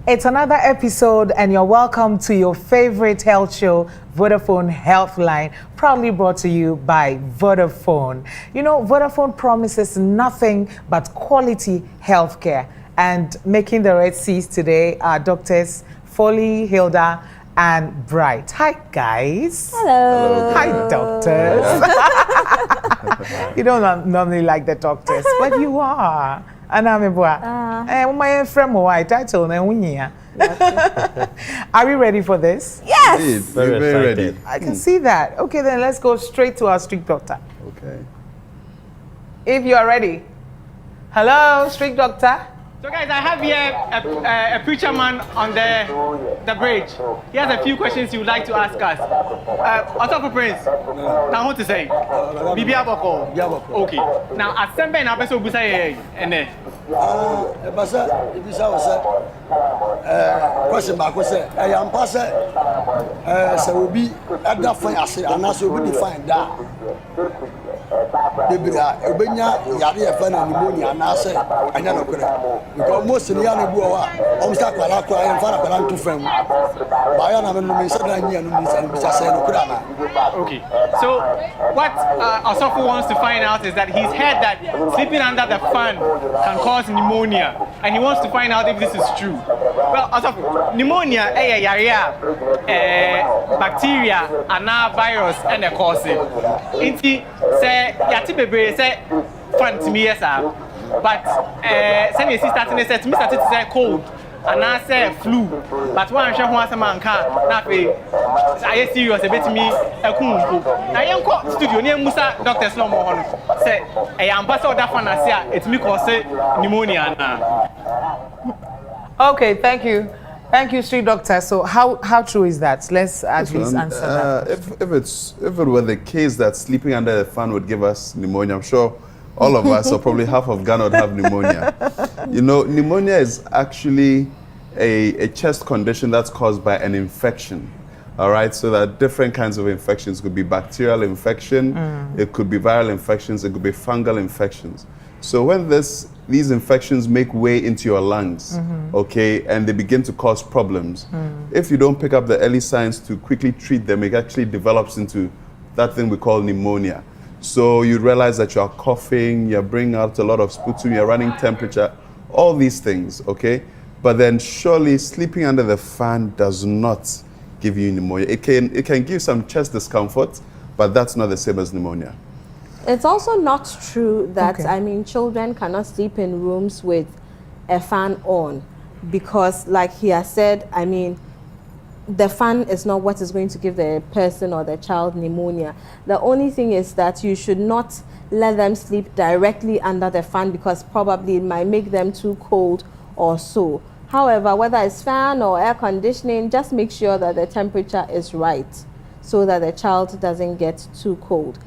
It's another episode, and you're welcome to your favorite health show, Vodafone Healthline, proudly brought to you by Vodafone. You know, Vodafone promises nothing but quality healthcare. And making the Red Seas today are doctors Foley, Hilda, and Bright. Hi, guys. Hello. Hi, doctors. You don't normally like the doctors, but you are. My friend, my title. Are we ready for this? Yes. Very ready. I can see that. Okay, then let's go straight to our street doctor. Okay. If you are ready. Hello, street doctor. So guys, I have here a preacher man on the bridge. He has a few questions he would like to ask us. On top of Prince, now what to say? Bibi Aboko. Okay. Now, at some point, I'm going to say, Basa, Ibisa was question back was I am passer. So will be at that fine as and also will define that. Debra, Ubenya, Yari, Pneumonia, and I say, I know because most of the young boy, almost like I am far around to friend. Bayana and okay. So, what Asofo wants to find out is that he's heard that sleeping under the fan can cause pneumonia, and he wants to find out if this is true. Well, Asofo, pneumonia, bacteria, and virus, and a cause it. Inti say yati bebre say fan to me but say me starting say to me started to say cold and I say flu, but one share one man can na fe I serious a bit me ekunko na yenko studio near Musa doctors no more hono say I am pastor that fan asia it me cause pneumonia na. Okay, thank you. Thank you, street doctor. So how true is that? Let's at least answer that. If it were the case that sleeping under the fan would give us pneumonia, I'm sure all of us, or probably half of Ghana, would have pneumonia. You know, pneumonia is actually a chest condition that's caused by an infection. All right, so that different kinds of infections could be bacterial infection, it could be viral infections, it could be fungal infections. So when these infections make way into your lungs, okay, and they begin to cause problems, if you don't pick up the early signs to quickly treat them, it actually develops into that thing we call pneumonia. So you realize that you're coughing, you're bringing out a lot of sputum, you're running temperature, all these things, okay? But then surely sleeping under the fan does not give you pneumonia. It can give some chest discomfort, but that's not the same as pneumonia. It's also not true that, Okay. I mean, children cannot sleep in rooms with a fan on because, like he has said, I mean, the fan is not what is going to give the person or the child pneumonia. The only thing is that you should not let them sleep directly under the fan because probably it might make them too cold or so. However, whether it's fan or air conditioning, just make sure that the temperature is right so that the child doesn't get too cold.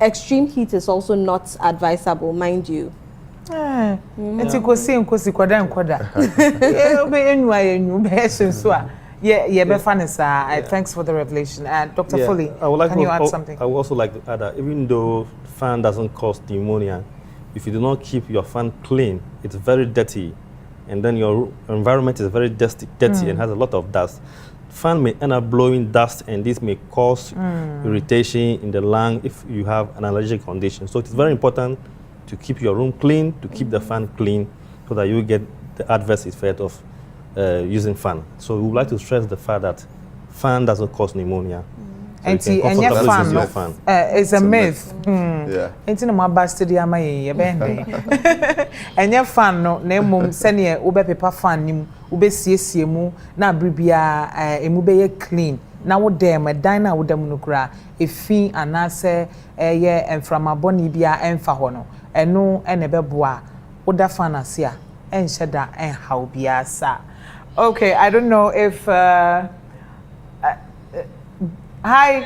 Extreme heat is also not advisable, mind you. Thanks for the revelation. And Dr. Foley, can you add something? I would also like to add that even though fan doesn't cause pneumonia, if you do not keep your fan clean, it's very dirty, and then your environment is very dirty and has a lot of dust. Fan may end up blowing dust, and this may cause irritation in the lung if you have an allergic condition. So it's very important to keep your room clean, to keep the fan clean, so that you get the adverse effect of using fan. So we would like to stress the fact that fan doesn't cause pneumonia. So And your fan, it's a myth. Yeah. And your fan no name send ube paper fan nim ube sie mu na bribia emu be clean na wo dem dina wo dem no kra efi anase ye enframaboni bia emfa ho no eno ene beboa wo da fan ase a enhyeda enhaw bia sa. Okay, I don't know if hi,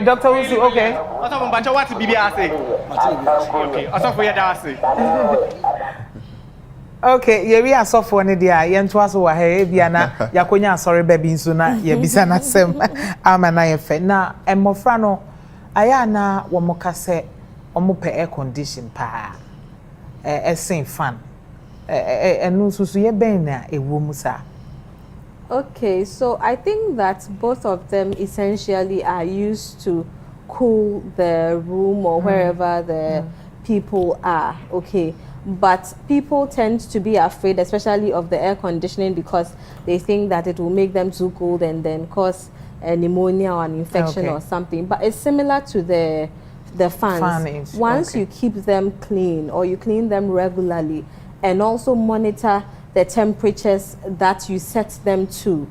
Dr. Wusu, okay. What BBR say? Okay, okay, yeah, we are soft one idea. Yentwas wa he bia na yakonya sorry baby nso na ye bisa na sem ama na ye fe na emofra no aya na wo moka se omo pe air condition pa esen fan enu susu ye ben na ewo musa Okay, so I think that both of them essentially are used to cool the room or wherever the people are, okay? But people tend to be afraid, especially of the air conditioning, because they think that it will make them too cold and then cause a pneumonia or an infection or something. But it's similar to the fans. Once you keep them clean or you clean them regularly and also monitor the temperatures that you set them to,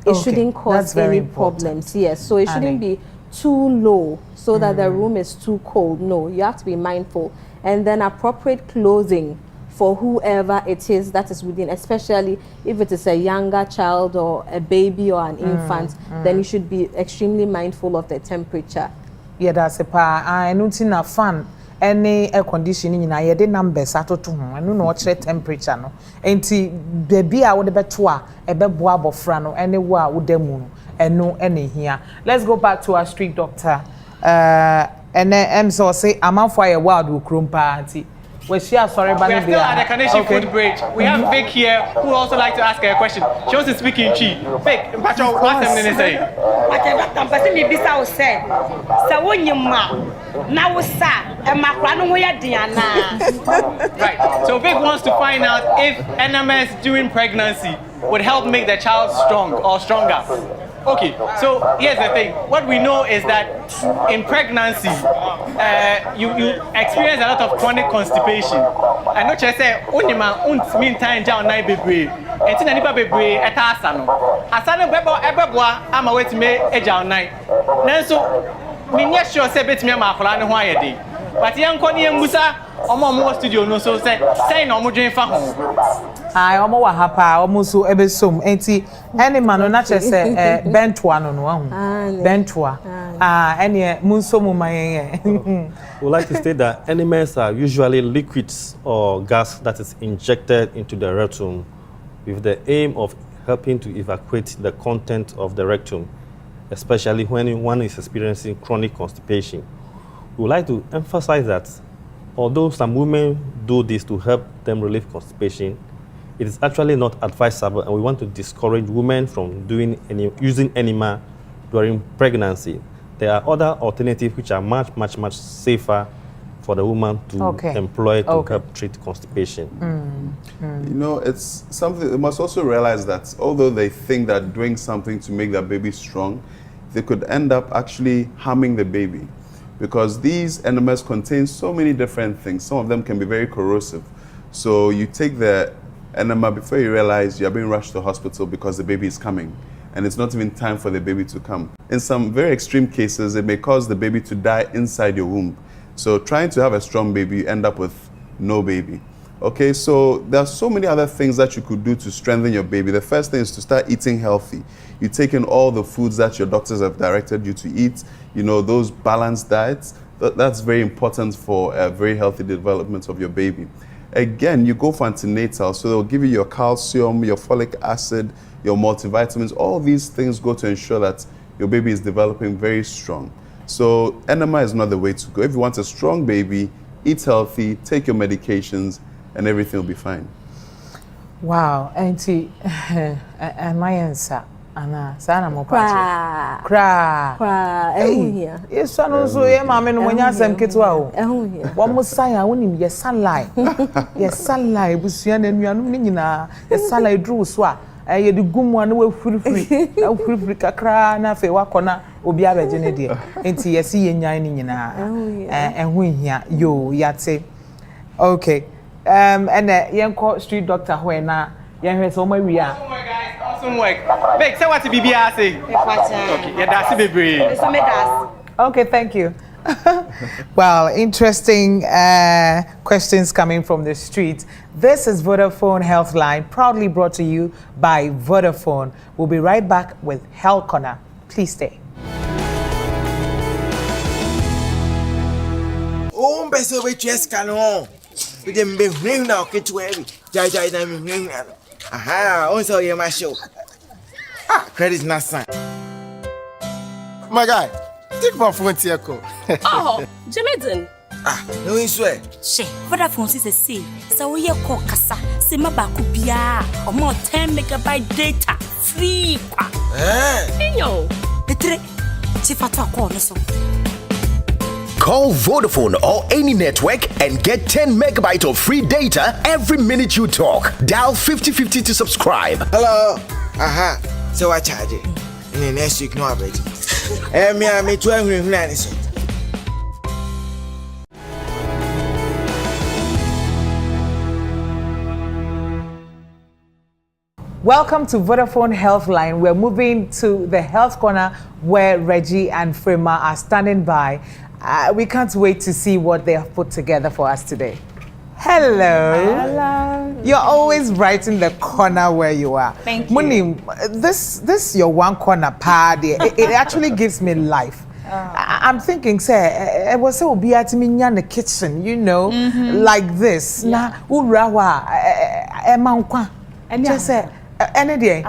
it shouldn't cause any problems. Yes, so it shouldn't be too low so that the room is too cold. No, you have to be mindful. And then appropriate clothing for whoever it is that is within, especially if it is a younger child or a baby or an infant, then you should be extremely mindful of the temperature. Yeah, that's a pa. I know a fan. Any air conditioning in a numbers at home. I don't know what temperature no. Enti baby I would be twa a beboa bofrano anywhere with them and no any here. Let's go back to our street doctor. And then so say I'm out for a wild with chrome party. Well, she are sorry, but we are still at the Carnation Food Bridge. We have Vic here who also like to ask her a question. She wants to speak in Chi. Vic, Pacho, what's the name say? Right. So Vic wants to find out if NMS during pregnancy would help make the child strong or stronger. Okay, so here's the thing. What we know is that in pregnancy, you experience a lot of chronic constipation. I know you say, meantime, down night baby. And then nipa baby at asano. Asano bebo ebeboa ama wait me e down night. Nanso, me nyɛ sure say bet me ma akola ne ho ayɛ. But yan kɔ ne musa omo studio no so say na omo dwen fa ho. I omo wa hapa omo so ebesom enti any man na che say bentoa no ahu bentoa any munso mu mayen. We would like to state that NMS are usually liquids or gas that is injected into the rectum with the aim of helping to evacuate the content of the rectum, especially when one is experiencing chronic constipation. We would like to emphasize that although some women do this to help them relieve constipation, it is actually not advisable, and we want to discourage women from using enema during pregnancy. There are other alternatives which are much safer for the woman to employ to help treat constipation. You know, it's something they must also realize that although they think that doing something to make their baby strong, they could end up actually harming the baby, because these enemas contain so many different things. Some of them can be very corrosive. So you take the enema before you realize you're being rushed to hospital because the baby is coming, and it's not even time for the baby to come. In some very extreme cases, it may cause the baby to die inside your womb. So trying to have a strong baby, you end up with no baby. Okay, so there are so many other things that you could do to strengthen your baby. The first thing is to start eating healthy. You take in all the foods that your doctors have directed you to eat, you know, those balanced diets. That's very important for a very healthy development of your baby. Again, you go for antenatal, so they'll give you your calcium, your folic acid, your multivitamins. All these things go to ensure that your baby is developing very strong. So enema is not the way to go. If you want a strong baby, eat healthy, take your medications, and everything will be fine. Wow, auntie, and my answer. Anna, sana mo pa. Cry. Here. Yes, son also ye mama no nya asem ketwa o. Here. Wo mo san a wonim ye sunlight. Ye sunlight busua na nuanum ni nyina. Ye sunlight dru so a ye de gumu na we furifuri. Na furifuri kakra na fe wakona obi abeje ne de. Enti ye si ye nyan ni nyina. Ehun hia yo yate. Okay. And yenko street doctor ho na yenhwe so ma wi a. Awesome work. Vic, say what BBR say. Okay, yeah, that's it. Okay, thank you. Well, interesting questions coming from the street. This is Vodafone Healthline, proudly brought to you by Vodafone. We'll be right back with Health Corner. Please stay. Oh, beso we just canon. We didn't be ring now, get to every. Jai, ring. Aha, also hear my show. Credit's not signed. My guy, take my phone to your call. Oh, Jamaican. No, you swear. She, Vodafone is a C. So we are called Casa, Sima Bakubia, or more 10 megabyte data. free. Yo. Etre. Chifatu call so. Call Vodafone or any network and get 10 megabytes of free data every minute you talk. Dial 5050 to subscribe. Hello. Aha. So I charge it. And then next week, no average. Me 12 Welcome to Vodafone Healthline. We're moving to the health corner where Reggie and Frema are standing by. We can't wait to see what they have put together for us today. Hello. Hello. You're always right in the corner where you are. Thank you. Muni, this your one corner party. It actually gives me life. I'm thinking, say, I was so be at me in the kitchen, you know, like this. Na urawa, emankwa. Just say. Any day,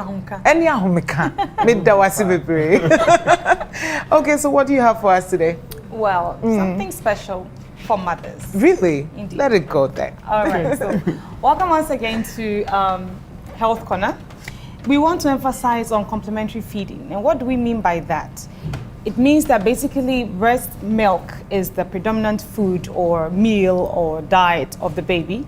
any ahumeka, midawasi bebre. Okay, so what do you have for us today? Well, something special for mothers. Really? Indeed. Let it go there. All right. So, welcome once again to Health Corner. We want to emphasize on complementary feeding, and what do we mean by that? It means that basically breast milk is the predominant food or meal or diet of the baby.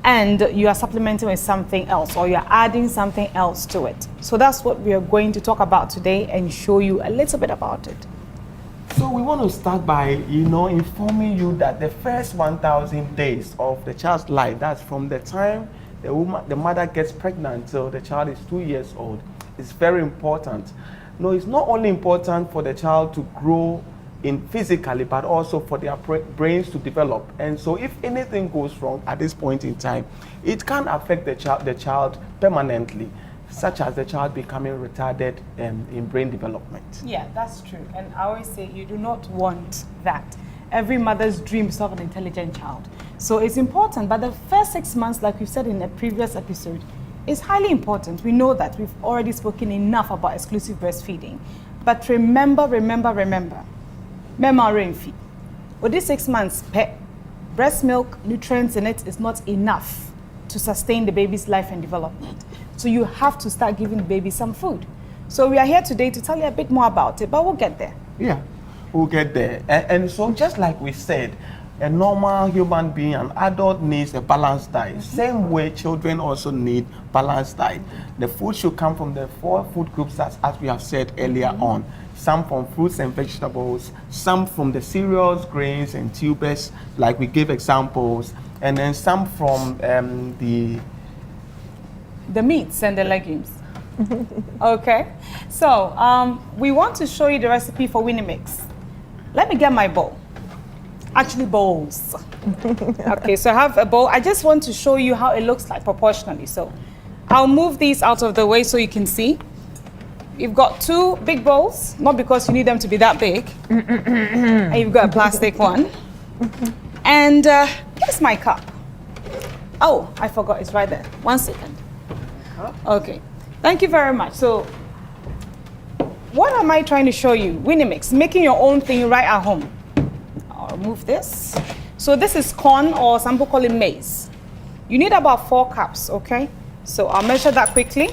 And you are supplementing with something else, or you're adding something else to it. So that's what we are going to talk about today and show you a little bit about it. So we want to start by, informing you that the first 1,000 days of the child's life, that's from the time the mother gets pregnant till the child is 2 years old, is very important. No, it's not only important for the child to grow physically, but also for their brains to develop. And so if anything goes wrong at this point in time, it can affect the child permanently, such as the child becoming retarded in brain development. Yeah, that's true. And I always say you do not want that. Every mother's dream is to have an intelligent child. So it's important, but the first 6 months, like we've said in a previous episode, is highly important. We know that. We've already spoken enough about exclusive breastfeeding. But remember, feed. With these 6 months, breast milk, nutrients in it is not enough to sustain the baby's life and development. So you have to start giving the baby some food. So we are here today to tell you a bit more about it, but we'll get there. Yeah, we'll get there. And so just like we said, a normal human being, an adult needs a balanced diet. Same way children also need balanced diet. The food should come from the 4 food groups as we have said earlier on. Some from fruits and vegetables, some from the cereals, grains, and tubers, like we gave examples, and then some from the meats and the legumes. Okay, so we want to show you the recipe for Winnie Mix. Let me get my bowl. Actually, bowls. Okay, so I have a bowl. I just want to show you how it looks like proportionally. So I'll move these out of the way so you can see. You've got 2 big bowls, not because you need them to be that big. And you've got a plastic one. And here's my cup. Oh, I forgot, it's right there. 1 second. Okay, thank you very much. So, what am I trying to show you? Winnie Mix, making your own thing right at home. I'll remove this. So this is corn, or some people call it maize. You need about 4 cups, okay? So I'll measure that quickly.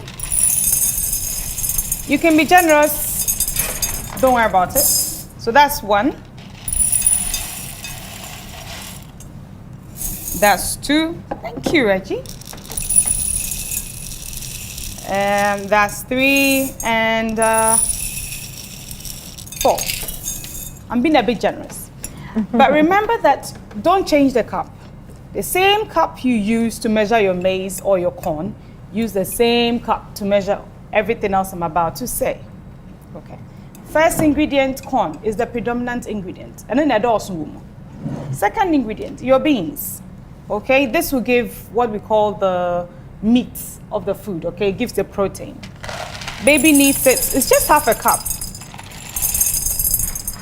You can be generous, don't worry about it. So that's 1. That's 2. Thank you, Reggie. That's 3 and 4. I'm being a bit generous. But remember that don't change the cup. The same cup you use to measure your maize or your corn, use the same cup to measure everything else I'm about to say. Okay. First ingredient, corn, is the predominant ingredient. And then also. Second ingredient, your beans. Okay, this will give what we call the meat of the food, okay? It gives the protein. Baby needs it. It's just half a cup.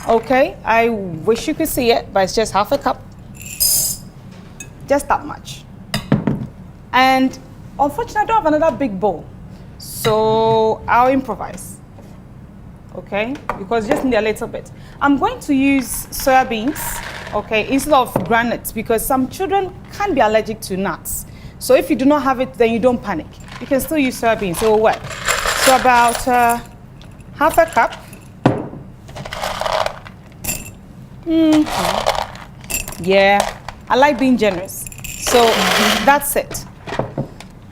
Okay, I wish you could see it, but it's just half a cup. Just that much. And unfortunately, I don't have another big bowl. So I'll improvise. Okay, because just need a little bit. I'm going to use soya beans, okay, instead of granules, because some children can be allergic to nuts. So if you do not have it, then you don't panic. You can still use soya beans, it will work. So about half a cup. Yeah, I like being generous. So that's it.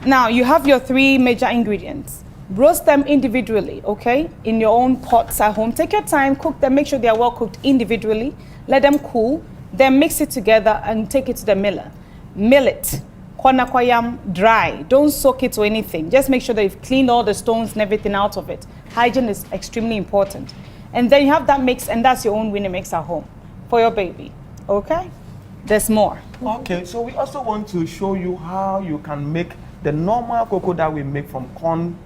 Now you have your 3 major ingredients. Roast them individually, okay? In your own pots at home. Take your time, cook them, make sure they are well cooked individually. Let them cool, then mix it together and take it to the miller. Mill it. Kwanakwayam dry. Don't soak it or anything. Just make sure that you've cleaned all the stones and everything out of it. Hygiene is extremely important. And then you have that mix, and that's your own winning mix at home for your baby, okay? There's more. Okay, so we also want to show you how you can make the normal cocoa that we make from corn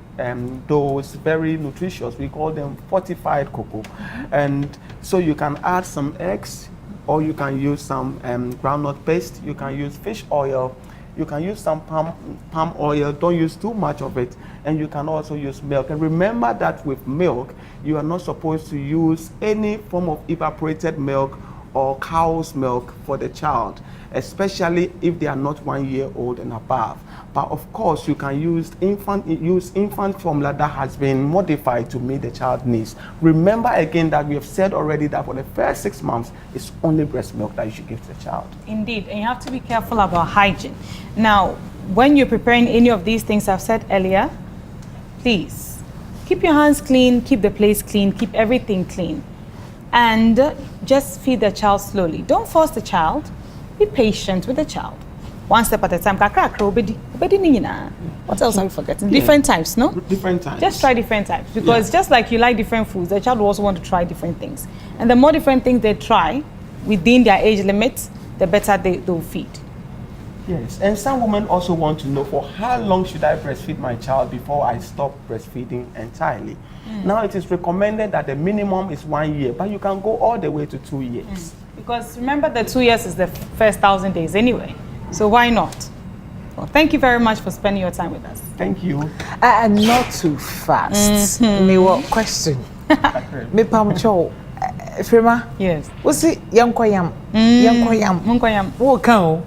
those very nutritious. We call them fortified cocoa. And so you can add some eggs, or you can use some groundnut paste, you can use fish oil, you can use some palm oil, don't use too much of it, and you can also use milk. And remember that with milk, you are not supposed to use any form of evaporated milk or cow's milk for the child, especially if they are not 1 year old and above. But of course, you can use infant formula that has been modified to meet the child's needs. Remember again that we have said already that for the first 6 months, it's only breast milk that you should give to the child. Indeed, and you have to be careful about hygiene. Now, when you're preparing any of these things I've said earlier, please keep your hands clean, keep the place clean, keep everything clean. And just feed the child slowly. Don't force the child. Be patient with the child. One step at a time. What else are we forgetting? Yeah. Different types, no? Different types. Just try different types. Because just like you like different foods, the child will also want to try different things. And the more different things they try within their age limits, the better they'll feed. Yes, and some women also want to know, for how long should I breastfeed my child before I stop breastfeeding entirely? Now it is recommended that the minimum is 1 year, but you can go all the way to 2 years. Because remember, the 2 years is the first 1,000 days anyway, so why not? Well, thank you very much for spending your time with us. Thank you. And not too fast. Me what question? Me pamcho. Frema. Yes. What's it? Yam koyam. Yam koyam. Munkoyam. Wo kan.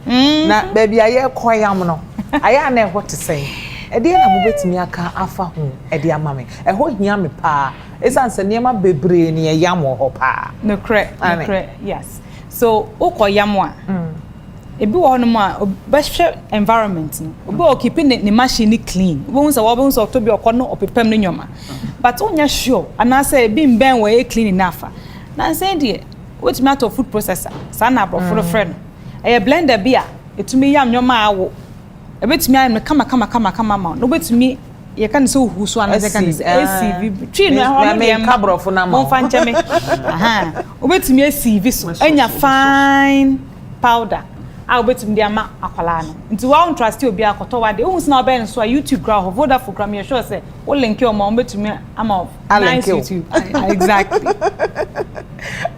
Na baby aye koyam no. Aya na what to say. E dey na mo betimi aka afa ho e dey ama me. E ho hia me pa. Esan se niam bebre ne yam ho pa. No correct. Yes. So ukoyam a. Ebi wo no ma obehwe environment no. Obi o keep ne machine clean. Obi wo so to bi okono opepem no nyoma. But onya sure anase ebi mben we clean enough. Na say dey which matter food processor. Sa na bro for friend. E blender bia etumi yam nyoma awo. Ebetumi ayam kama ma. No betumi ye kan so husu an ze kan ACV. Twi no ho no dem kabrofo na ma. Mo fa ncheme. Aha. Obetumi ACV so enya fine powder. I obetumi dey ama akwala no. Nti wa on trust obi akoto wa de. Ohun na obe so YouTube gra ho Vodafone gra me sure say o link your mom betumi ama nice YouTube. Exactly.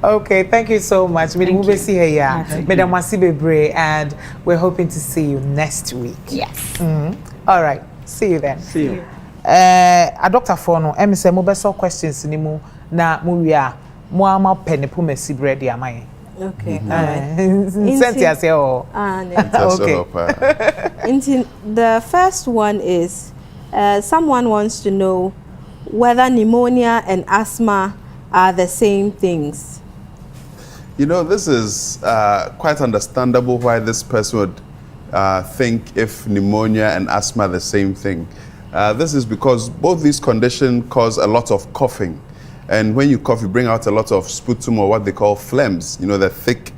Okay, thank you so much. We will see her here. Madam Wasibebre, and we're hoping to see you next week. Yes. All right. See you then. See you. A doctor for no. Say mo beso questions ni mu na mu wia mo ama penepu mesi bread ya mai. Okay. Cynthia say oh. Okay. The first one is someone wants to know whether pneumonia and asthma are the same things. You know, this is quite understandable why this person would think if pneumonia and asthma are the same thing. This is because both these conditions cause a lot of coughing. And when you cough, you bring out a lot of sputum, or what they call phlegms, you know, the thick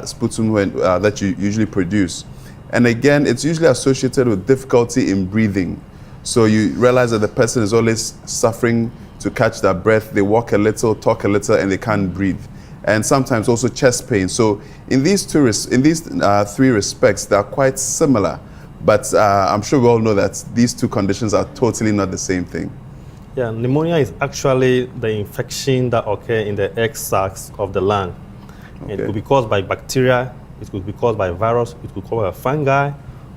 sputum that you usually produce. And again, it's usually associated with difficulty in breathing. So you realize that the person is always suffering to catch their breath. They walk a little, talk a little, and they can't breathe. And sometimes also chest pain. So in these three respects, they are quite similar. But I'm sure we all know that these two conditions are totally not the same thing. Yeah, pneumonia is actually the infection that occurs in the egg sacs of the lung. Okay. It could be caused by bacteria, it could be caused by virus, it could be caused by fungi,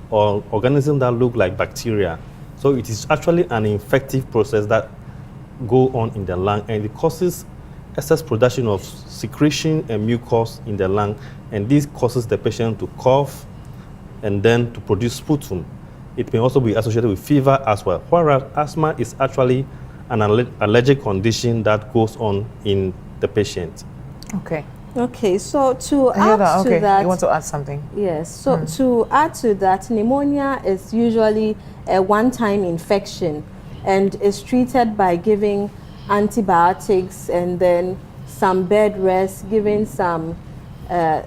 or organisms that look like bacteria. So it is actually an infective process that goes on in the lung, and it causes excess production of secretion and mucus in the lung, and this causes the patient to cough and then to produce sputum. it may also be associated with fever as well. Whereas asthma is actually an allergic condition that goes on in the patient. Okay. Okay, so to add to that, you want to add something? Yes. So to add to that, pneumonia is usually a one-time infection, and is treated by giving antibiotics and then some bed rest, giving some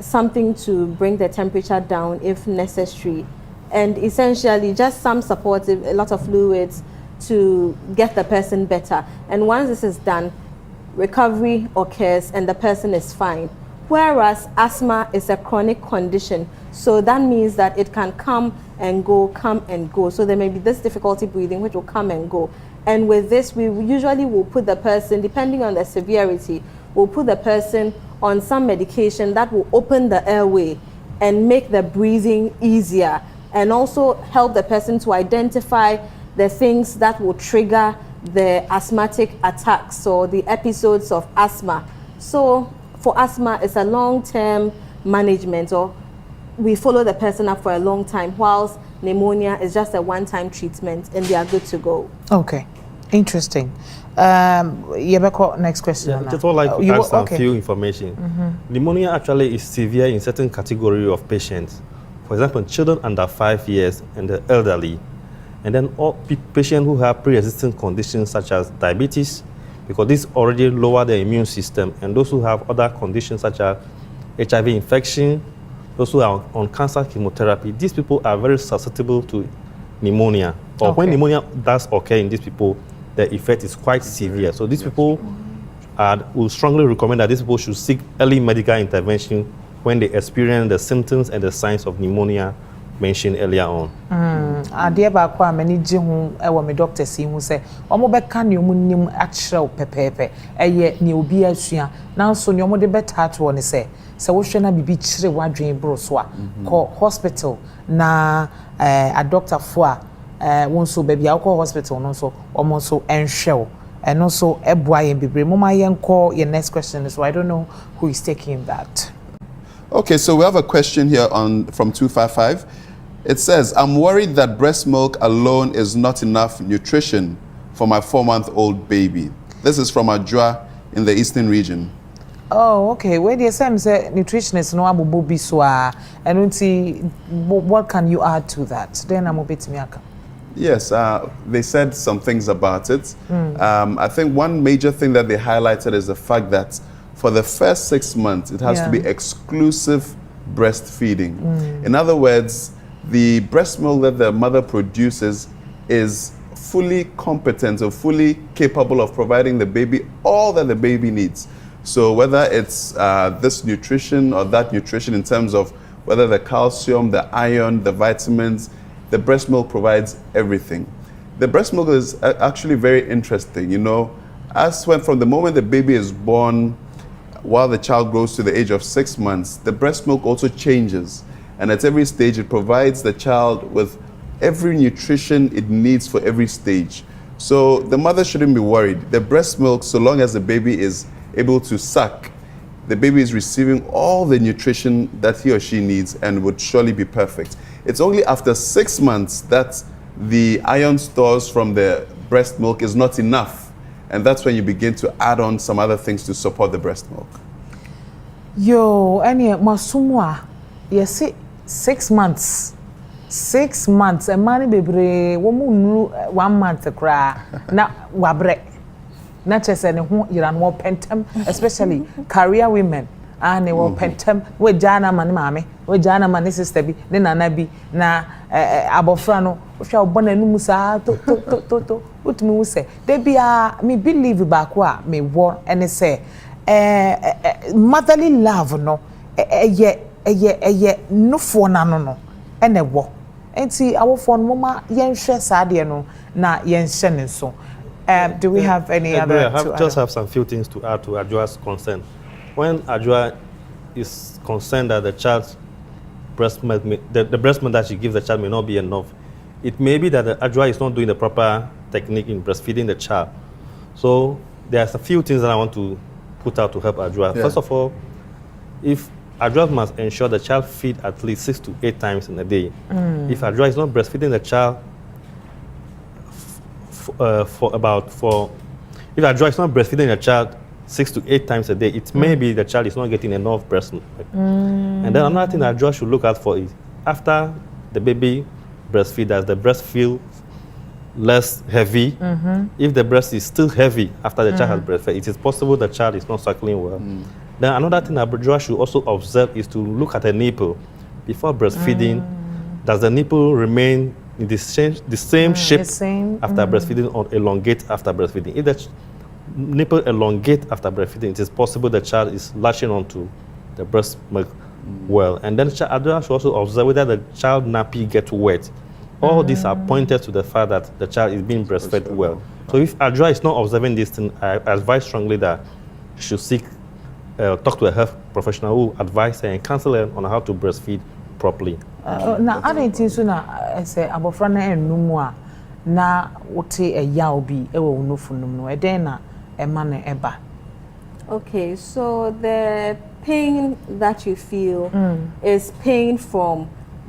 something to bring the temperature down if necessary, and essentially just some supportive, a lot of fluids to get the person better. And once this is done, recovery occurs and the person is fine. Whereas asthma is a chronic condition, so that means that it can come and go, come and go. So there may be this difficulty breathing which will come and go. And with this, we usually will put the person, depending on the severity, we'll put the person on some medication that will open the airway and make the breathing easier, and also help the person to identify the things that will trigger the asthmatic attacks or the episodes of asthma. So for asthma, it's a long-term management, or we follow the person up for a long time, whilst pneumonia is just a one-time treatment and they are good to go. Okay, interesting. Yebeko, next question. Yeah, just would like to add some few information. Pneumonia actually is severe in certain category of patients. For example, children under 5 years and the elderly. And then all patients who have pre-existing conditions such as diabetes, because this already lower the immune system, and those who have other conditions such as HIV infection, those who are on cancer chemotherapy, these people are very susceptible to pneumonia. Or when pneumonia does occur in these people, the effect is quite severe. So these people will strongly recommend that these people should seek early medical intervention when they experience the symptoms and the signs of pneumonia mentioned earlier on. Adeɛ baako a m'ani gye ho ɛwɔ me doctor si ho sɛ ɔmo bɛka ne ɔmo nim akyerɛw pɛpɛɛpɛ ɛyɛ ne obi asua nanso ne ɔmo de bɛtaate wɔ ne sɛ wohwɛ na bibi kyerɛ wadwen boro so a kɔ hospital na a doctor fo a wɔn nso baabi a wokɔ hospital no nso ɔmo nso ɛnhwɛ wo ɛno nso ɛboa yɛn bebree mo ma yɛnkɔ yɛn next question so I don't know who is taking that. Okay, so we have a question here from 255. It says, I'm worried that breast milk alone is not enough nutrition for my 4-month-old baby. This is from Adjoa in the Eastern region. Oh, okay. Where the same say nutritionist no abubu biswa. And what can you add to that? Then I'm a bit miaka. Yes, they said some things about it. I think one major thing that they highlighted is the fact that for the first 6 months, it has to be exclusive breastfeeding. In other words, the breast milk that the mother produces is fully competent or fully capable of providing the baby all that the baby needs. So whether it's this nutrition or that nutrition in terms of whether the calcium, the iron, the vitamins, the breast milk provides everything. The breast milk is actually very interesting, you know, from the moment the baby is born, while the child grows to the age of 6 months, the breast milk also changes. And at every stage, it provides the child with every nutrition it needs for every stage. So the mother shouldn't be worried. The breast milk, so long as the baby is able to suck, the baby is receiving all the nutrition that he or she needs and would surely be perfect. It's only after 6 months that the iron stores from the breast milk is not enough. And that's when you begin to add on some other things to support the breast milk. Yo, any masumwa, yes, 6 months. 6 months. A man bebre, woman 1 month cry. Na wabre. Not just any you're more pentam, especially career women. And they were pentam. We jana man, mammy. We jana man, sister be. Then anabi na abofrano. Shall bonne numusa to. What me say? They be me believe bakwa me war and say motherly love no no for no and a war. And see our phone mama yen share sadie no na yen shenin so. Do we have any other? I just have some few things to add to Adjoa's concern. When Adjoa is concerned that the child's breast milk, the breast milk that she gives the child may not be enough, it may be that the Adjoa is not doing the proper technique in breastfeeding the child. So there's a few things that I want to put out to help Adjoa. First of all, if adult must ensure the child feed at least 6 to 8 times in a day. If adult is not breastfeeding the child if adult is not breastfeeding the child 6 to 8 times a day, it may be the child is not getting enough breast milk. And then another thing that adult should look out for is after the baby breastfeed, does the breast feel less heavy? If the breast is still heavy after the child has breastfed, it is possible the child is not suckling well. Then another thing that adult should also observe is to look at the nipple before breastfeeding. Does the nipple remain in the same shape after breastfeeding or elongate after breastfeeding? If the nipple elongate after breastfeeding, it is possible the child is latching onto the breast milk well. And then adult should also observe whether the child nappy gets wet. All these are pointers to the fact that the child is being breastfed well. So if adult is not observing this thing, I advise strongly that she should seek talk to a health professional who advise her and counsel her on how to breastfeed properly. Na adentin so na say abofra na enum a na wote eya obi e wo unofunum no eden na ema na eba. Okay, so the pain that you feel is pain from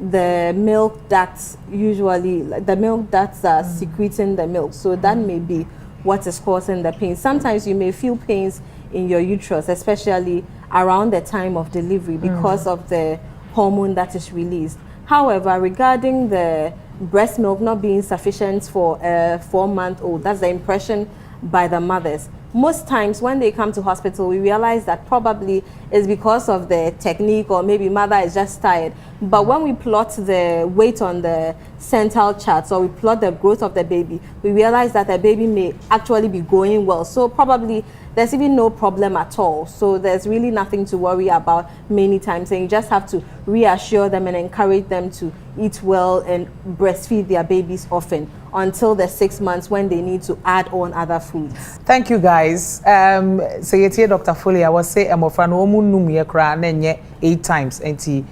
the milk that's usually the milk that's secreting the milk. So that may be what is causing the pain. Sometimes you may feel pains in your uterus, especially around the time of delivery because of the hormone that is released. However, regarding the breast milk not being sufficient for a 4-month-old, that's the impression by the mothers. Most times when they come to hospital, we realize that probably it's because of the technique or maybe mother is just tired. But when we plot the weight on the central charts or we plot the growth of the baby, we realize that the baby may actually be growing well. So probably there's even no problem at all. So there's really nothing to worry about many times. And you just have to reassure them and encourage them to eat well and breastfeed their babies often until the 6 months when they need to add on other foods. Thank you guys. So you Dr. Foley, I was say mofra no mu num ye kra na nye 8 times enti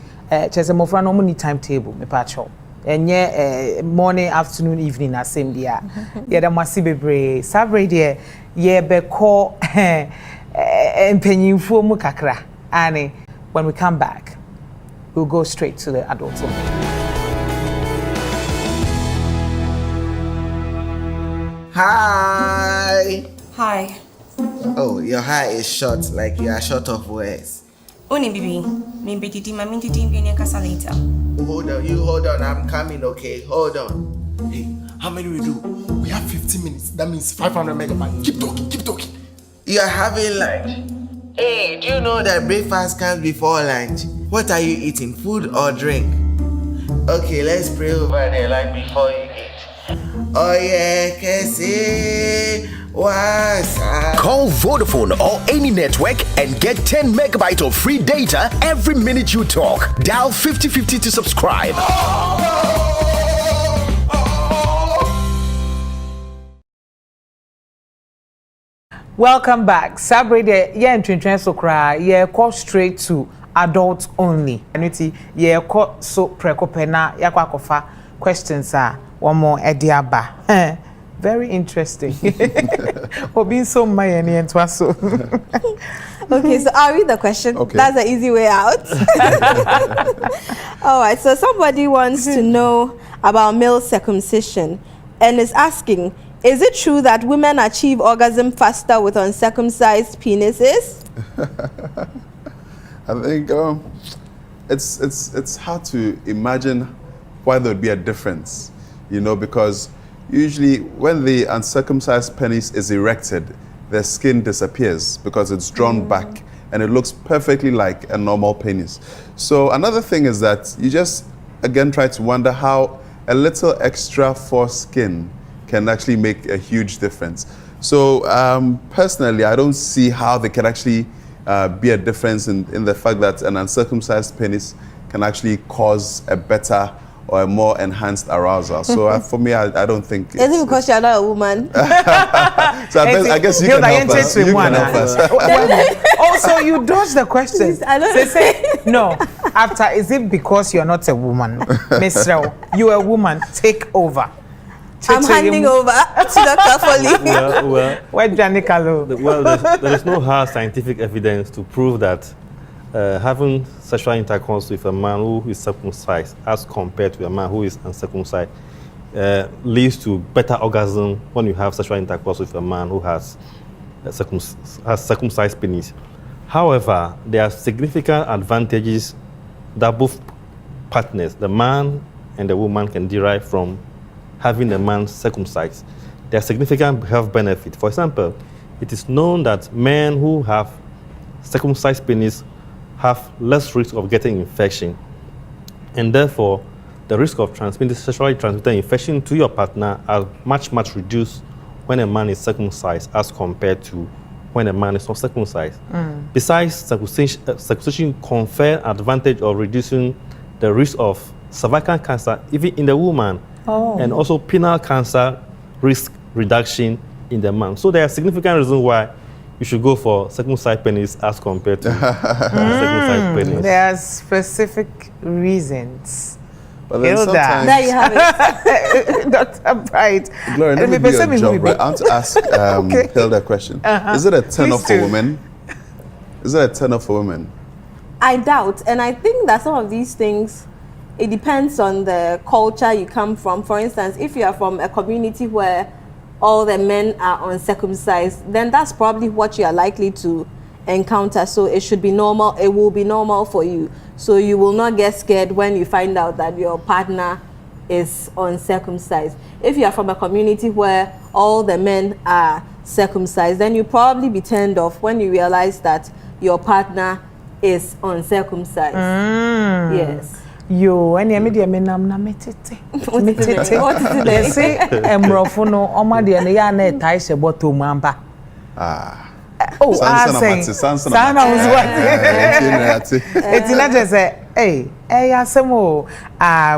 chese mofra no mu ni timetable me pa cho. Enye morning, afternoon, evening na same dia. Ye da masi bebre. Sabre dia ye be ko empenyimfo mu kakra. And when we come back, we'll go straight to the adults. Hi. Hi. Oh, your hi is short, like you are short of words. Oni bibi, me bedidi ma mindidi mbenya kasa later. Hold on, I'm coming, okay? Hold on. Hey, how many we do? We have 15 minutes. That means 500 megabytes. Keep talking. You are having lunch. Hey, do you know that breakfast comes before lunch? What are you eating, food or drink? Okay, let's pray over there like before you eat. Oh yeah, Kessie. Call Vodafone or any network and get 10 megabytes of free data every minute you talk. Dial 5050 to subscribe. Welcome back. Sabre de ye ntwentwen so kra ye call straight to adults only. Aniti ye call so prekope na yakwa kofa questions are one more ediaba. Very interesting. Being so mayani and twaso. Okay, so I'll read the question. Okay. That's the easy way out. All right, so somebody wants to know about male circumcision and is asking, is it true that women achieve orgasm faster with uncircumcised penises? I think it's hard to imagine why there would be a difference, because usually when the uncircumcised penis is erected, the skin disappears because it's drawn back and it looks perfectly like a normal penis. So another thing is that you just, again, try to wonder how a little extra foreskin can actually make a huge difference. So personally, I don't see how there can actually be a difference in the fact that an uncircumcised penis can actually cause a better or a more enhanced arousal. So for me, I don't think Is it because you're not a woman? So I guess you can help us. You can help us. Also, you dodge the questions. I don't say no. After, is it because you're not a woman? Miss Rao, you're a woman. Take over. I'm handing over to Dr. Foley. Well, there is no hard scientific evidence to prove that having sexual intercourse with a man who is circumcised as compared to a man who is uncircumcised leads to better orgasm when you have sexual intercourse with a man who has circumcised penis. However, there are significant advantages that both partners, the man and the woman, can derive from having a man circumcised. There are significant health benefits. For example, it is known that men who have circumcised penis have less risk of getting infection, and therefore the risk of transmitting sexually transmitted infection to your partner are much reduced when a man is circumcised as compared to when a man is not circumcised. Besides, circumcision confer advantage of reducing the risk of cervical cancer even in the woman, and also penile cancer risk reduction in the man. So there are significant reasons why you should go for circumcised penis as compared to uncircumcised penis. There are specific reasons. But then Hilda. sometimes, There you have it. Dr. Bright. Gloria, let me do your job, right? I want to ask Okay. Hilda a question. Is it a turn off Please for do. women? Is it a turn off for women? I doubt, and I think that some of these things, it depends on the culture you come from. For instance, if you are from a community where all the men are uncircumcised, then that's probably what you are likely to encounter. So it should be normal. It will be normal for you. So you will not get scared when you find out that your partner is uncircumcised. If you are from a community where all the men are circumcised, then you probably be turned off when you realize that your partner is uncircumcised. Yes. Yo, any media menam na metete. What is it? What is it? They say emrofo no oma de ne ya na tai se bottom amba. Oh, Sana was what? It's not just say, hey, asemo.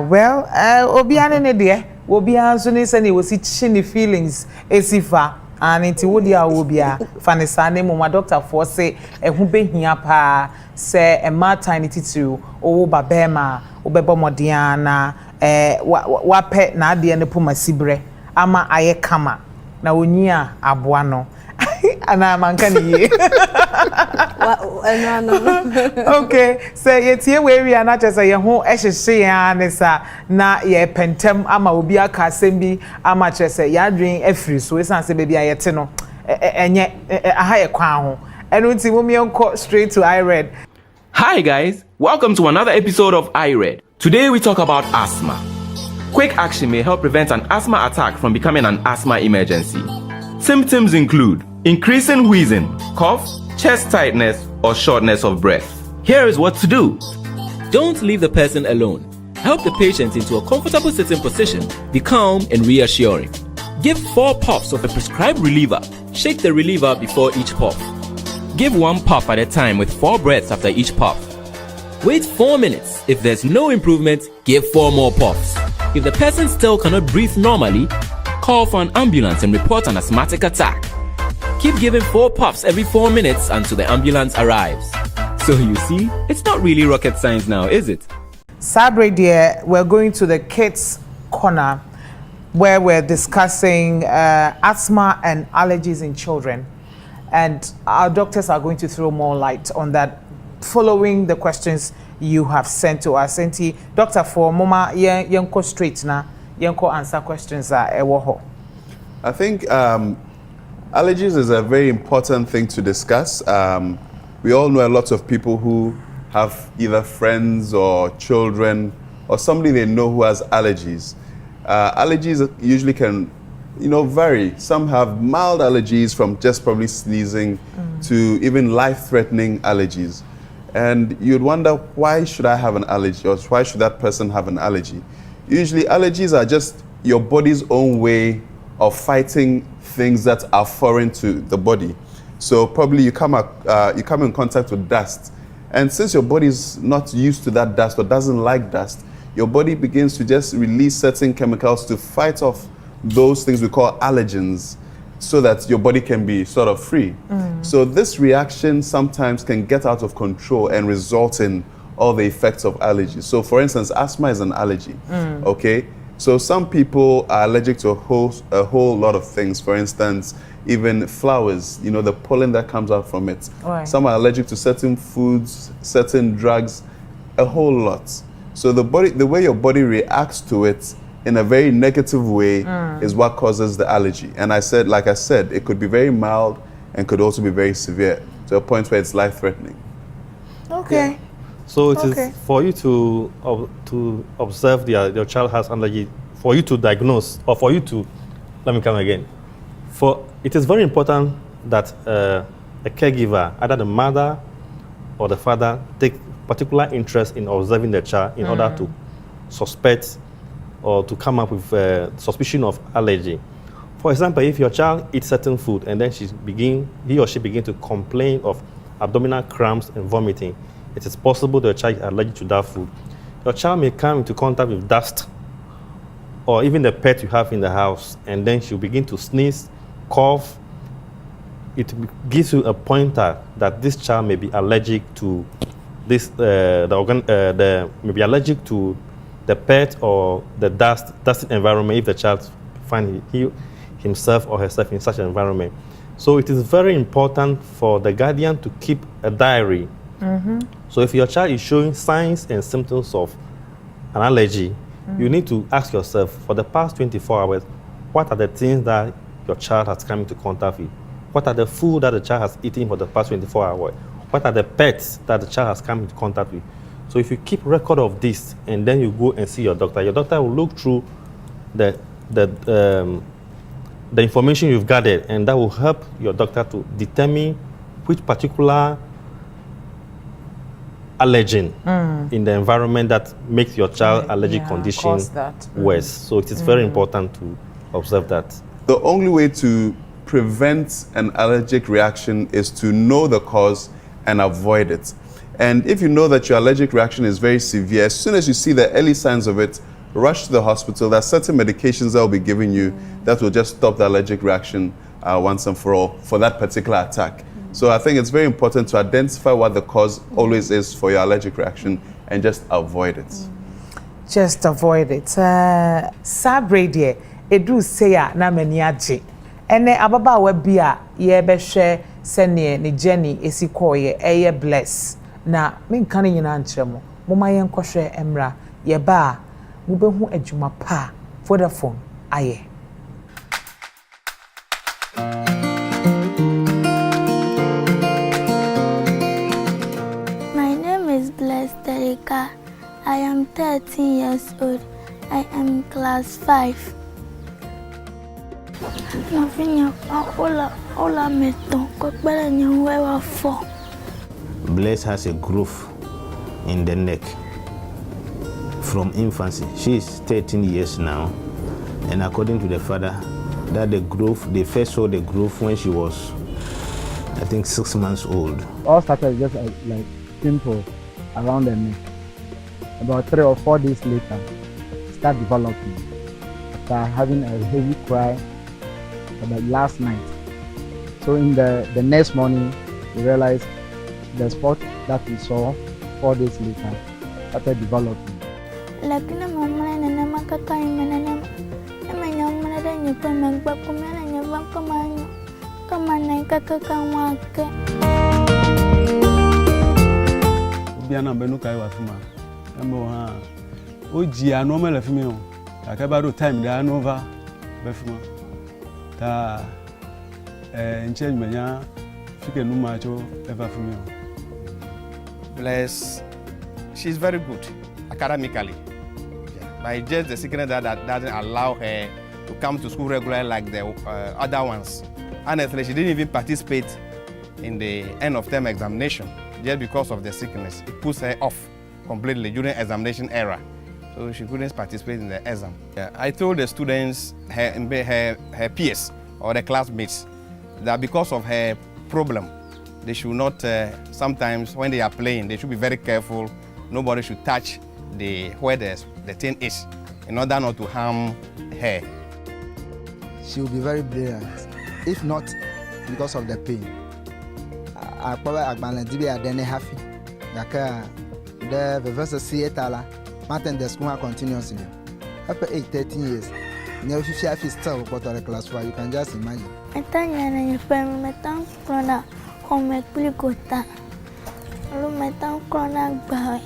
Well, obiane ne de, obiane so ne say ne wosi chini feelings esifa. And it's wodia wobia fanisane mo ma doctor for say ehu behia pa say e ma tiny titu o ba bema obebo modiana wa pe na ade ne poma sibre ama aye kama na onyi a aboa no ana manka ne ye okay say yetie we wi na chese ye ho ehhehye ya ne sa na ye pentem ama obi aka asem bi ama chese ya dwen afiri so esan se baby ayete no enye aha ye kwan ho enu nti mo mienko straight to iRead. Hi guys, welcome to another episode of iRead. Today we talk about asthma. Quick action may help prevent an asthma attack from becoming an asthma emergency. Symptoms include increasing wheezing, cough, chest tightness, or shortness of breath. Here is what to do. Don't leave the person alone. Help the patient into a comfortable sitting position. Be calm and reassuring. Give 4 puffs of a prescribed reliever. Shake the reliever before each puff. Give 1 puff at a time with 4 breaths after each puff. Wait 4 minutes. If there's no improvement, give 4 more puffs. If the person still cannot breathe normally, call for an ambulance and report an asthmatic attack. Keep giving 4 puffs every 4 minutes until the ambulance arrives. So you see, it's not really rocket science now, is it? Sabre dear, we're going to the kids corner where we're discussing asthma and allergies in children. And our doctors are going to throw more light on that following the questions you have sent to us. Enti, Doctor, for mama, yenko straight na, yenko answer questions ewoho. I think allergies is a very important thing to discuss. We all know a lot of people who have either friends or children or somebody they know who has allergies. Allergies usually can, vary. Some have mild allergies from just probably sneezing to even life-threatening allergies. And you'd wonder, why should I have an allergy, or why should that person have an allergy? Usually allergies are just your body's own way of fighting things that are foreign to the body. So probably you come in contact with dust, and since your body's not used to that dust or doesn't like dust, your body begins to just release certain chemicals to fight off those things we call allergens, so that your body can be sort of free. So this reaction sometimes can get out of control and result in all the effects of allergies. So for instance, asthma is an allergy, okay? So some people are allergic to a whole lot of things. For instance, even flowers, you know, the pollen that comes out from it. Right. Some are allergic to certain foods, certain drugs, a whole lot. So the way your body reacts to it in a very negative way is what causes the allergy. And like I said, it could be very mild and could also be very severe to a point where it's life-threatening. Okay. Yeah. So it is for you to observe your child has allergy, for you to diagnose, or for you to, let me come again. It is very important that a caregiver, either the mother or the father, take particular interest in observing the child in order to suspect or to come up with suspicion of allergy. For example, if your child eats certain food and then he or she begin to complain of abdominal cramps and vomiting, it is possible that your child is allergic to that food. Your child may come into contact with dust or even the pet you have in the house, and then she'll begin to sneeze, cough. It gives you a pointer that this child may be allergic to this, may be allergic to the pet or the dusty environment if the child finds himself or herself in such an environment. So it is very important for the guardian to keep a diary. So if your child is showing signs and symptoms of an allergy, you need to ask yourself, for the past 24 hours, what are the things that your child has come into contact with? What are the food that the child has eaten for the past 24 hours? What are the pets that the child has come into contact with? So if you keep record of this and then you go and see your doctor will look through the information you've gathered, and that will help your doctor to determine which particular allergen in the environment that makes your child allergic condition worse. So it is very important to observe that. The only way to prevent an allergic reaction is to know the cause and avoid it. And if you know that your allergic reaction is very severe, as soon as you see the early signs of it, rush to the hospital. There are certain medications that will be given you that will just stop the allergic reaction once and for all for that particular attack. So I think it's very important to identify what the cause always is for your allergic reaction and just avoid it. Just avoid it. Sabrade, edu seya na mani aje. Ene ababa wa bia ye be hwe sene ne Jenny esi koye eye bless. Na menka ne nyina nkyeremo. Moma ye nkɔhwe emra ye ba mo behu adwuma pa Vodafone aye. I am 13 years old. I am in class 5. Bless has a groove in the neck from infancy. She is 13 years now, and according to the father, that the groove, they first saw the groove when she was, I think, 6 months old. All started just like simple around the neck. About 3 or 4 days later, start developing. After having a heavy cry about last night. So in the next morning, we realized the spot that we saw 4 days later started developing. Oji ano mele fimi o akaba do time da anova be fima ta nche menya fike nu ma cho ever fimi o. Bless, she's very good academically, but just the sickness that doesn't allow her to come to school regularly like the other ones. Honestly, she didn't even participate in the end of term examination just because of the sickness. It puts her off completely during examination era. So she couldn't participate in the exam. I told the students, her peers or the classmates, that because of her problem, they should not, sometimes when they are playing, they should be very careful. Nobody should touch where the thing is in order not to harm her. She will be very brilliant, if not because of the pain. I probably be happy. The professor see it, Martin the school continuously. After 13 years, never if you have still but on the class 5, you can just imagine. I thank you and your family, my town corner, home make pretty good time. My town corner by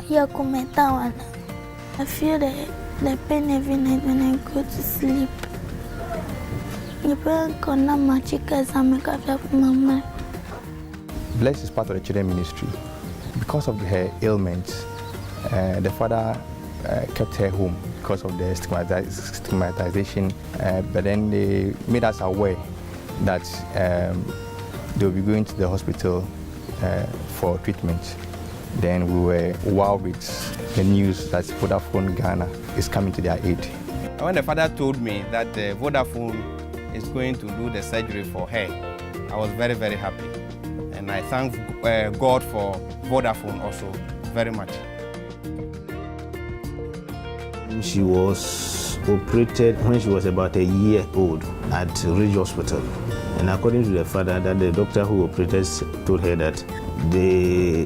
here come my town. I feel the pain every night when I go to sleep. You can't come my chickens and make a feel for mama. Bless is part of the children ministry. Because of her ailments, the father kept her home because of the stigmatization. But then they made us aware that they will be going to the hospital for treatment. Then we were wowed with the news that Vodafone Ghana is coming to their aid. When the father told me that Vodafone is going to do the surgery for her, I was very, very happy. And I thank God for Vodafone also very much. She was operated when she was about a year old at Ridge Hospital. And according to the father, that the doctor who operated told her that they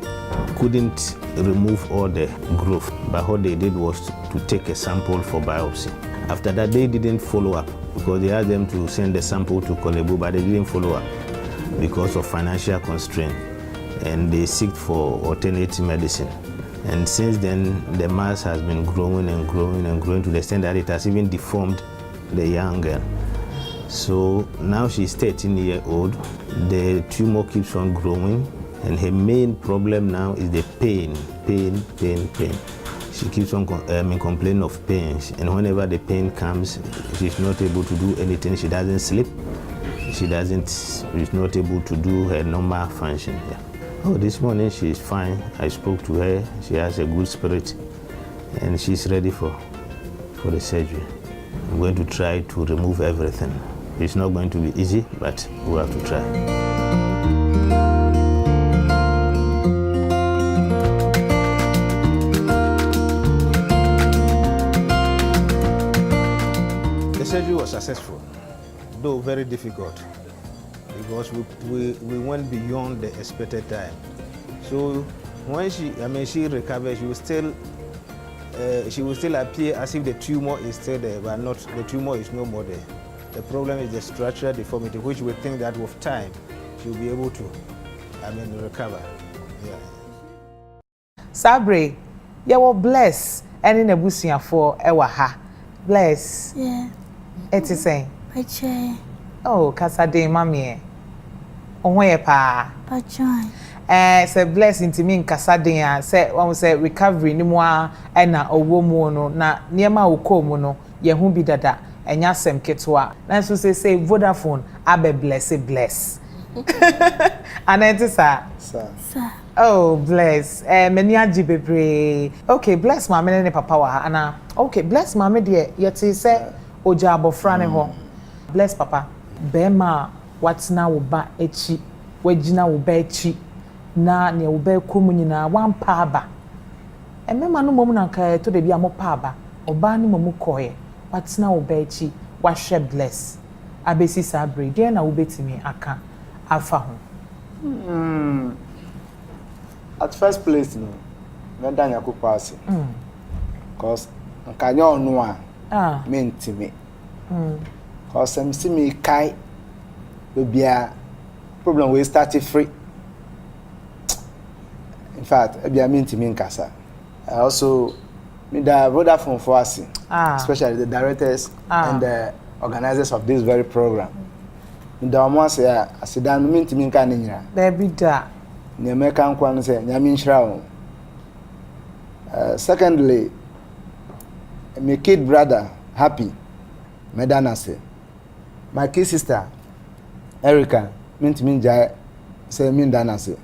couldn't remove all the growth, but what they did was to take a sample for biopsy. After that, they didn't follow up because they asked them to send the sample to Kolebu, but they didn't follow up because of financial constraint, and they seek for alternative medicine. And since then, the mass has been growing and growing and growing to the extent that it has even deformed the young girl. So now she's 13 years old. The tumor keeps on growing, and her main problem now is the pain. She keeps on complaining of pains, and whenever the pain comes, she's not able to do anything. She doesn't sleep. She's not able to do her normal function. Yeah. Oh, this morning she's fine. I spoke to her. She has a good spirit, and she's ready for the surgery. I'm going to try to remove everything. It's not going to be easy, but we have to try. The surgery was successful, though very difficult, because we went beyond the expected time. So when she recovered, she will still appear as if the tumor is still there, but not, the tumor is no more there. The problem is the structural deformity, which we think that with time she'll be able to, recover. Yeah. Sabre, you were blessed, and in a busia for ewaha. Bless. Yeah. It is saying. Pache. Oh, Casade, mammy. On where pa? Pachoy. Say blessing to me in Casade, say one say recovery ni moi, and na owomono, na near my ukomono, ye who be dada, and yasem ketwa. That's what say Vodafone, abe bless. And it is Sir. Oh, bless. Many ajibebre. Okay, bless mama and papa wa ana. Okay, bless mama dear. Yet say oja abofra ne ho. Bless papa. Bema what's now ba echi. Wejina wo ba echi. Na ne wo ba komu nyina wan pa ba. Mema no mom na nka to de bia mo pa ba. Oba ni mom koye. What's now wo ba echi. Wa share bless. Abesi sabre. Dear na wo betimi aka afa ho. At first place, no, when Daniel could pass it. Because I can't know mean to me. Because I'm see me kai will be a problem we started free. In fact, I be a mean to me in Casa. I also mean the Vodafone for us, especially the directors and the organizers of this very program. In the one say, I said, I mean to me in Canada. Baby da. The American one say, Yamin Shroud. Secondly, my kid brother, Happy, Medana say. My kid sister, Erica, mean to me, Jai, say, mean Dana say.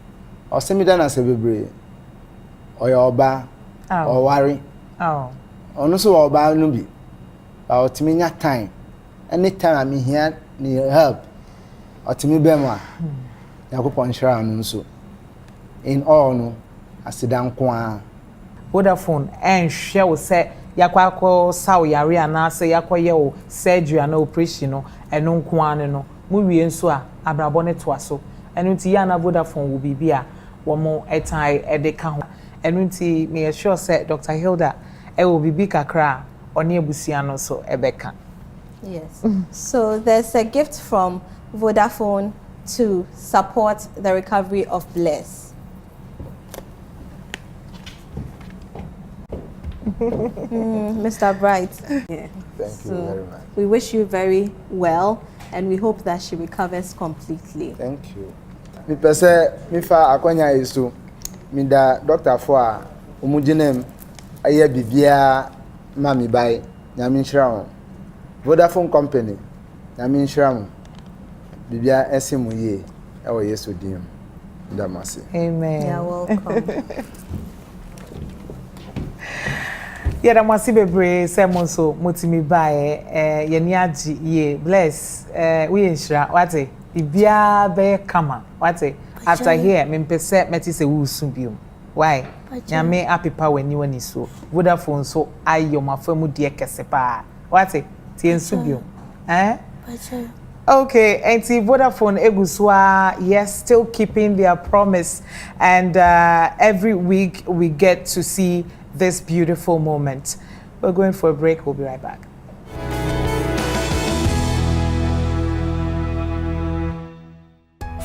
Or say me Dana say, baby, or your Oba, or worry. Oh. Or no so Oba Nubi. But to me, not time. Anytime I'm here, need help. Or to me, Bema, Yakupon Shroud, so. In all no asidan kwa Vodafone and share will say yakwa saw yare ana say yakwa ye o surgery and operation no eno nko no mu wie nso a abrabo ne to aso eno nti ya na Vodafone will be bia wo mo etai edeka ho eno nti me sure say Dr. Hilda ewo bibi kakra oni ebusua no so ebeka. Yes. So there's a gift from Vodafone to support the recovery of Bless. Mr. Bright. Yeah. Thank you very much. We wish you very well and we hope that she recovers completely. Thank you. Me pese mi fa akwanya yesu. Mi da doctor for a omuginem aye bibia ma mi bai nyame nhira won. Vodafone company nyame nhira won. Bibia esimu ye e wo yesu dim. Ndamase. Amen. You're welcome. Yada mwasi bebre semo so motimi bae yeni agi ye bless we enshira wate ibia be kama wate after here mempese meti se wusu biom why nyame apepa wani so Vodafone so ayo mafamu de kese pa wate ti ensu biom Okay, and see Vodafone Eguswa, yes, still keeping their promise, and every week we get to see this beautiful moment. We're going for a break. We'll be right back.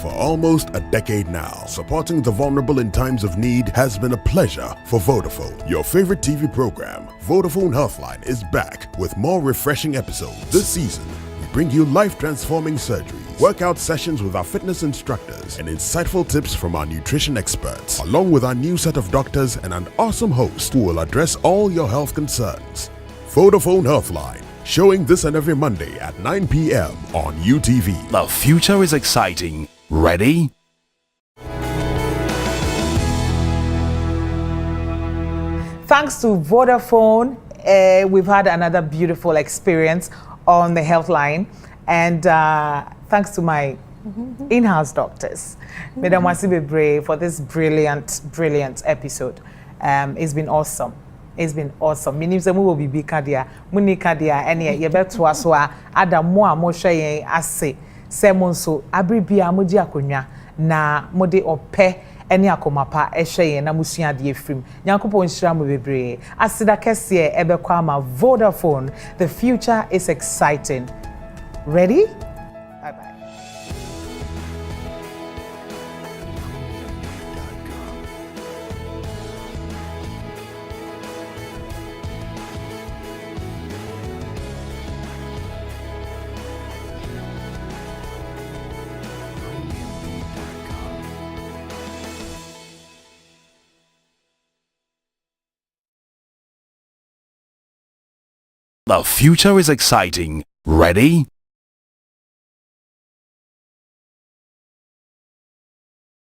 For almost a decade now, supporting the vulnerable in times of need has been a pleasure for Vodafone. Your favorite TV program, Vodafone Healthline, is back with more refreshing episodes. This season, we bring you life-transforming surgeries, workout sessions with our fitness instructors, and insightful tips from our nutrition experts, along with our new set of doctors and an awesome host who will address all your health concerns. Vodafone Healthline, showing this and every Monday at 9 p.m. on UTV. The future is exciting. Ready? Thanks to Vodafone, we've had another beautiful experience on the Healthline, and thanks to my in-house doctors, Madam Wasibebre, for this brilliant episode. It's been awesome. It's been awesome. Meaning that we will be kadia, muni kadia, and ye beto aswa ada mo share ase semonso abribia moji akonya na mode ope ene akomapa ehye na musua de efrim nyankopon hira mo bebre asida kese ebekwa ama Vodafone. The future is exciting. Ready? Bye bye. The future is exciting. Ready?